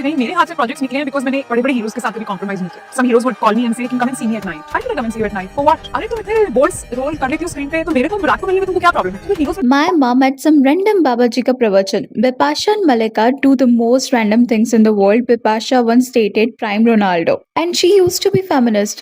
नहीं मेरे हाथ से प्रोजेक्ट्स निकले हैं बिकॉज मैंने बड़े-बड़े हीरोज के साथ कभी कॉम्प्रोमाइज नहीं किया। Some heroes would call me and say, "can come and see me at night?" I can come and see you at night. For what? अरे तुम इतने बोल्ड रोल कर लेती हो स्क्रीन पे, तो मेरे को रात को मिलने में तुमको क्या प्रॉब्लम है? तो heroes My mom at some random Babaji ka pravachan. Bipasha and Malika do the most random things in the world. Bipasha once dated Prime Ronaldo. And she used to be feminist.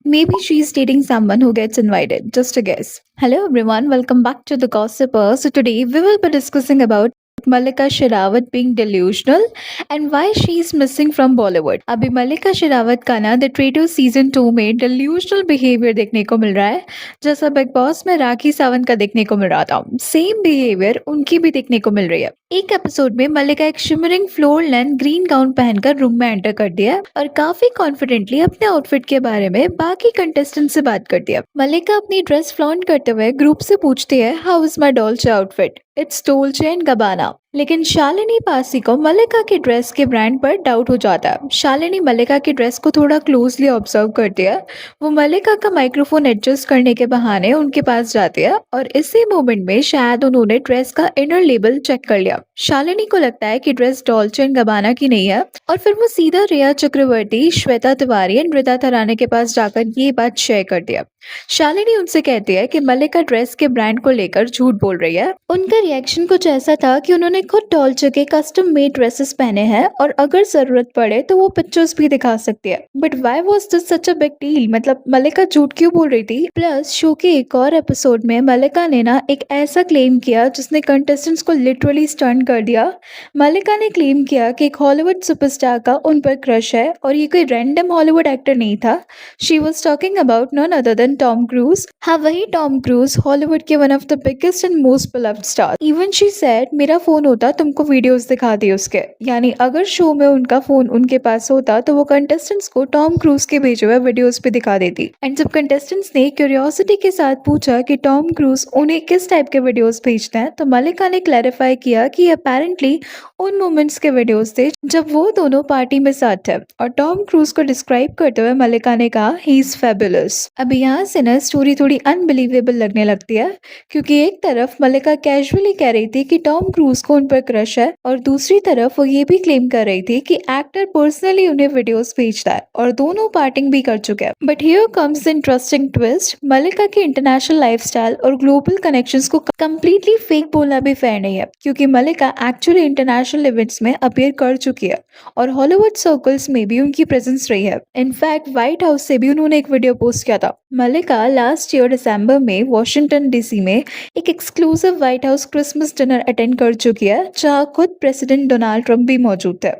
Maybe she's dating someone who gets invited. Just a guess. Hello everyone, welcome back to The Gossiper. So today we will be discussing about Malika Sherawat being delusional and why she's missing from Bollywood. अभी मल्लिका शेरावत का ना the trader season 2 में delusional behavior देखने को मिल रहा है, जैसा big boss में राखी सावंत का देखने को मिल रहा था। सेम बिहेवियर उनकी भी देखने को मिल रही है। एक एपिसोड में मल्लिका एक shimmering floor length green gown पहनकर रूम में एंटर कर दिया और काफी कॉन्फिडेंटली अपने आउटफिट के बारे में बाकी कंटेस्टेंट से बात कर दिया। मल्लिका अपनी ड्रेस फ्लॉन्ट करते हुए ग्रुप से पूछती है, how is my Dolce outfit? It's Dolce and Gabbana. लेकिन शालिनी पासी को मल्लिका की ड्रेस के ब्रांड पर डाउट हो जाता है। शालिनी मल्लिका की ड्रेस को थोड़ा क्लोजली ऑब्जर्व करती है। वो मल्लिका का माइक्रोफोन एडजस्ट करने के बहाने उनके पास जाती है और इसी मोमेंट में शायद उन्होंने ड्रेस का इनर लेबल चेक कर लिया। शालिनी को लगता है कि ड्रेस डॉल्चे एंड गबाना की नहीं है और फिर वो सीधा रिया चक्रवर्ती, श्वेता तिवारी एंड रिता थराने के पास जाकर ये बात शेयर कर दिया। शालिनी उनसे कहती है कि मल्लिका ड्रेस के ब्रांड को लेकर झूठ बोल रही है। उनका रिएक्शन कुछ ऐसा था कि उन्होंने खुद डॉल्चे के कस्टम मेड ड्रेसेस पहने हैं और अगर जरूरत पड़े तो वो पिक्चर्स भी दिखा सकती है। But why was this such a big deal? मतलब मल्लिका झूठ क्यों बोल रही थी? प्लस शो के एक और एपिसोड में मल्लिका ने ना एक ऐसा क्लेम किया जिसने कंटेस्टेंट्स को लिटरली स्टन कर दिया। मल्लिका ने क्लेम किया कि एक हॉलीवुड सुपरस्टार का उन पर क्रश है और ये कोई रैंडम हॉलीवुड एक्टर नहीं था। She was talking about none other than Tom cruise. हाँ, वही टॉम क्रूज, हॉलीवुड के one of the biggest and most beloved star. Even she said, मेरा फोन होता तुमको वीडियोस दिखा दी उसके। यानी अगर शो में उनका फोन उनके पास होता तो वो कंटेस्टेंट्स को टॉम क्रूज के भेजे हुए वीडियोस भी दिखा देती। एंड जब कंटेस्टेंट्स ने क्यूरियोसिटी के साथ पूछा कि टॉम क्रूज उन्हें किस टाइप के वीडियोस भेजते हैं, तो मल्लिका ने क्लैरिफाई किया कि अपेरेंटली उन मोमेंट्स के वीडियोस थे जब वो दोनों पार्टी में साथ थे। और टॉम क्रूज को डिस्क्राइब करते हुए मल्लिका ने कहा, ही इज फेबुलस। अब यहाँ से ना स्टोरी थोड़ी अनबिलीवेबल लगने लगती है, क्योंकि एक तरफ मल्लिका कैजुअली कह रही थी कि टॉम क्रूज को उन पर क्रश है और दूसरी तरफ वो ये भी क्लेम कर रही थी कि एक्टर पर्सनली उन्हें वीडियोस भेजता है और दोनों पार्टिंग भी कर चुके हैं। But here comes the interesting twist, Mallika की इंटरनेशनल लाइफस्टाइल और ग्लोबल कनेक्शंस को कंप्लीटली फेक बोलना भी फेयर नहीं है, क्योंकि मल्लिका एक्चुअली इंटरनेशनल इवेंट्स में अपीयर कर चुकी है और हॉलीवुड सर्कल्स में भी उनकी प्रेजेंस रही है। इनफैक्ट व्हाइट हाउस से भी उन्होंने एक वीडियो पोस्ट किया था। मल्लिका लास्ट ईयर दिसंबर में वॉशिंगटन डीसी में एक exclusive white house Christmas dinner attend कर चुकी है, जहां खुद प्रेसिडेंट डोनाल्ड ट्रंप भी मौजूद थे।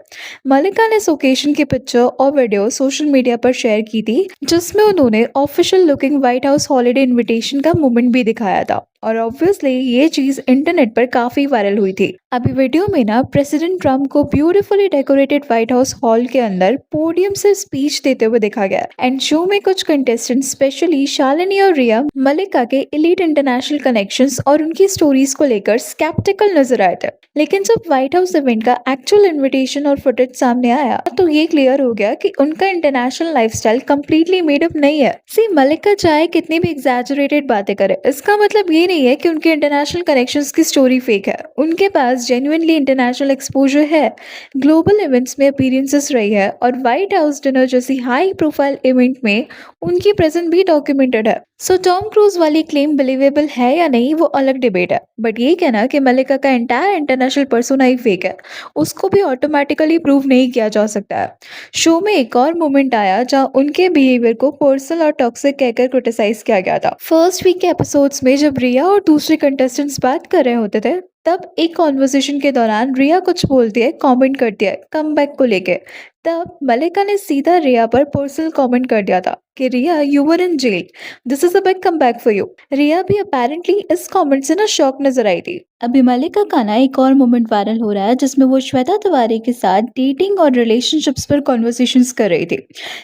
मल्लिका ने इस ओकेजन की पिक्चर और वीडियो सोशल मीडिया पर शेयर की थी, जिसमें उन्होंने official looking white house holiday invitation का मोमेंट भी दिखाया था और ऑब्वियसली ये चीज इंटरनेट पर काफी वायरल हुई थी। अभी वीडियो में ना प्रेसिडेंट ट्रंप को beautifully decorated white house hall के अंदर पोडियम से स्पीच देते हुए देखा गया। एंड शो में कुछ कंटेस्टेंट स्पेशली शालिनी और रिया मल्लिका के एलीट इंटरनेशनल कनेक्शंस और उनकी स्टोरीज को लेकर स्केप्टिकल नजर आए थे। लेकिन जब व्हाइट हाउस इवेंट का एक्चुअल इन्विटेशन और फुटेज सामने आया तो ये क्लियर हो गया कि उनका international lifestyle completely made up नहीं है। सी, मल्लिका चाहे कितनी भी एग्जैजरेटेड बातें करे, इसका मतलब ये नहीं है कि उनके इंटरनेशनल कनेक्शंस की स्टोरी फेक है। उनके पास जेन्युइनली इंटरनेशनल एक्सपोजर है, ग्लोबल इवेंट्स में अपीयरेंसेस रही है और व्हाइट हाउस डिनर जैसी हाई प्रोफाइल इवेंट में उनकी प्रेजेंस भी डॉक्यूमेंटेड है। सो टॉम क्रूज वाली क्लेम बिलीवेबल है या नहीं वो अलग डिबेट है, बट ये कहना कि मल्लिका का एंटायर इंटरनेशनल पर्सोना ही फेक है, उसको भी ऑटोमेटिकली प्रूव नहीं किया जा सकता है। शो में एक और मोमेंट आया जहां उनके बिहेवियर को पर्सनल और टॉक्सिक कहकर क्रिटिसाइज किया गया था। फर्स्ट वीक के एपिसोड्स में जब रिया और दूसरे कंटेस्टेंट्स बात कर रहे होते थे, तब एक कॉन्वर्सेशन के दौरान रिया कुछ बोलती है, कमेंट करती है कम बैक को लेके। तब मल्लिका ने सीधा रिया पर पर्सनल कमेंट कर दिया था कि Riya, you were in jail, this is a big comeback for you. Riya भी अपेरेंटली इस कमेंट से ना शॉक नजर आई थी। अभी मल्लिका का ना एक और मोमेंट वायरल हो रहा है, जिसमें वो श्वेता तिवारी के साथ डेटिंग और रिलेशनशिप्स पर कॉन्वर्सेशंस कर रही थी।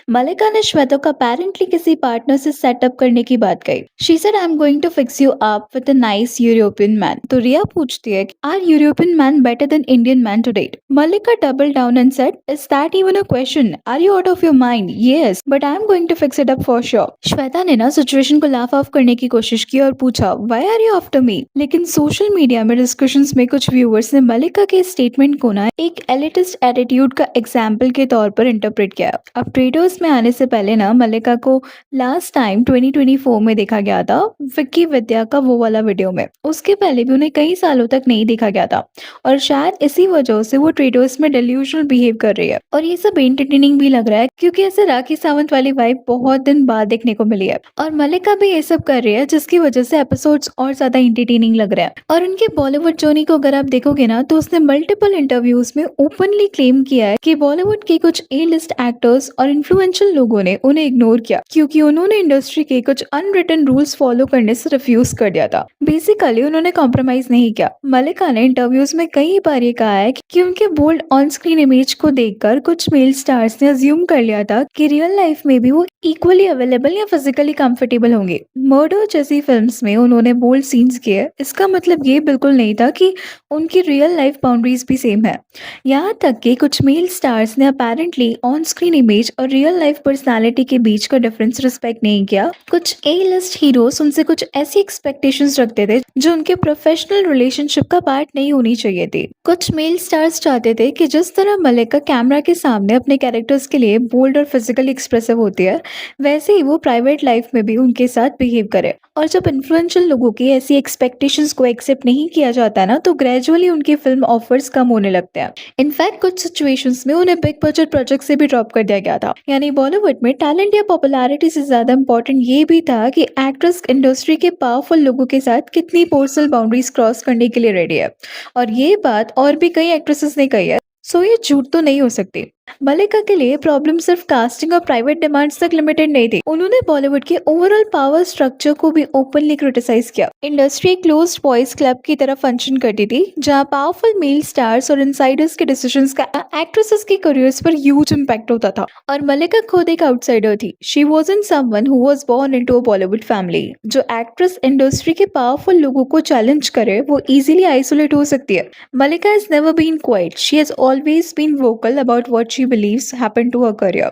मल्लिका ने श्वेता को अपेरेंटली किसी पार्टनर से सेटअप करने की बात कही। She said, I am going to fix you up with a nice European man. तो रिया पूछती है, are European man better than Indian man to date? Mallika double down and said, is that even a question, are you out of your mind? Yes, but I'm going to fix it up for sure. Shweta ने ना situation को laugh of करने की कोशिश की और पूछा, why are you after me? लेकिन सोशल मीडिया में डिस्कशंस में कुछ व्यूअर्स ने मलिका के स्टेटमेंट को ना एक एलिटिस्ट एटीट्यूड का एग्जाम्पल के तौर पर इंटरप्रेट किया। अब ट्रेडर्स में आने से पहले ना मलिका को लास्ट टाइम 2024 में देखा गया था विक्की विद्या का वो वाला वीडियो में। उसके पहले भी उन्हें कई सालों तक नहीं देखा गया था और शायद इसी वजह से वो ट्रेडर्स में डेल्यूशनल बिहेव कर रही है। और ये सब एंटरटेनिंग भी लग रहा है क्योंकि ऐसे राखी सावंत वाली वाइब बहुत दिन बाद देखने को मिली है और मलिका भी ये सब कर रही है जिसकी वजह से एपिसोड्स और ज्यादा एंटरटेनिंग लग रहे हैं। और उनके बॉलीवुड जर्नी को अगर आप देखोगे ना तो उसने मल्टीपल इंटरव्यूज में ओपनली क्लेम किया है कि बॉलीवुड के कुछ ए लिस्ट एक्टर्स और इन्फ्लुएंशियल लोगों ने उन्हें इग्नोर किया क्योंकि उन्होंने इंडस्ट्री के कुछ अनरिटन रूल्स फॉलो करने से रिफ्यूज कर दिया था। बेसिकली उन्होंने कॉम्प्रोमाइज नहीं किया। मलिका ने इंटरव्यूज में कई बार ये कहा है कि उनके बोल्ड ऑन स्क्रीन इमेज को देखकर कुछ मेल स्टार्स ने अज्यूम कर लिया था कि रियल लाइफ में भी वो इक्वली अवेलेबल या फिजिकली कंफर्टेबल होंगे। मर्डर जैसी फिल्म्स में उन्होंने बोल्ड सीन्स किए, इसका मतलब ये बिल्कुल नहीं था कि उनकी रियल लाइफ बाउंड्रीज भी सेम है। यहाँ तक कि कुछ मेल स्टार्स ने अपेरेंटली ऑन स्क्रीन इमेज और रियल लाइफ पर्सनालिटी के बीच का डिफरेंस रिस्पेक्ट नहीं किया। कुछ ए लिस्ट हीरोज उनसे कुछ ऐसी एक्सपेक्टेशंस रखते थे जो उनके प्रोफेशनल रिलेशनशिप का पार्ट नहीं होनी चाहिए थी। कुछ मेल स्टार्स चाहते थे कि जिस तरह मलिका कैमरा के सामने अपने कैरेक्टर्स के लिए बोल्ड और फिजिकली एक्सप्रेसिव होती है वैसे ही वो प्राइवेट लाइफ में भी उनके साथ बिहेव करे। और जब इन्फ्लुएंशियल लोगों की ऐसी एक्सपेक्टेशंस को एक्सेप्ट नहीं किया जाता है ना तो ग्रेजुअली उनके फिल्म ऑफर्स कम होने लगते हैं। इनफैक्ट कुछ सिचुएशंस में उन्हें बिग बजट प्रोजेक्ट से भी ड्रॉप कर दिया गया था। यानी बॉलीवुड में टैलेंट या पॉपुलैरिटी से ज्यादा इंपॉर्टेंट ये भी था कि एक्ट्रेस इंडस्ट्री के पावरफुल लोगों के साथ कितनी पर्सनल बाउंड्रीज क्रॉस करने के लिए रेडी है। और ये बात और भी कई एक्ट्रेसेस ने कही है, सो ये झूठ तो नहीं हो सकती। मलिका के लिए प्रॉब्लम सिर्फ कास्टिंग और प्राइवेट डिमांड्स तक लिमिटेड नहीं थी। उन्होंने बॉलीवुड के ओवरऑल पावर स्ट्रक्चर को भी ओपनली क्रिटिसाइज किया। इंडस्ट्री क्लोज्ड बॉयज क्लब की तरह फंक्शन करती थी जहां पावरफुल मेल स्टार्स और इनसाइडर्स के डिसीजंस का एक्ट्रेसेस के करियर्स पर ह्यूज इंपैक्ट होता था। और मलिका खुद एक आउटसाइडर थी। She wasn't someone who was born into a Bollywood family. जो एक्ट्रेस इंडस्ट्री के पावरफुल लोगों को चैलेंज करे वो इजीली आइसोलेट हो सकती है। Mallika has never been quiet, she has always been vocal about what she believes happened to her career।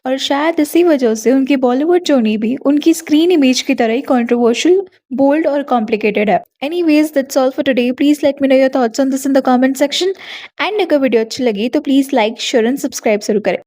और शायद इसी वजह से उनकी बॉलीवुड जर्नी भी उनकी स्क्रीन इमेज की तरह ही कंट्रोवर्शियल, बोल्ड और कॉम्प्लिकेटेड है। Anyways, that's all for today. Please let me know your thoughts on this in the comment section. And अगर वीडियो अच्छी लगी तो please like, share and subscribe जरूर करें।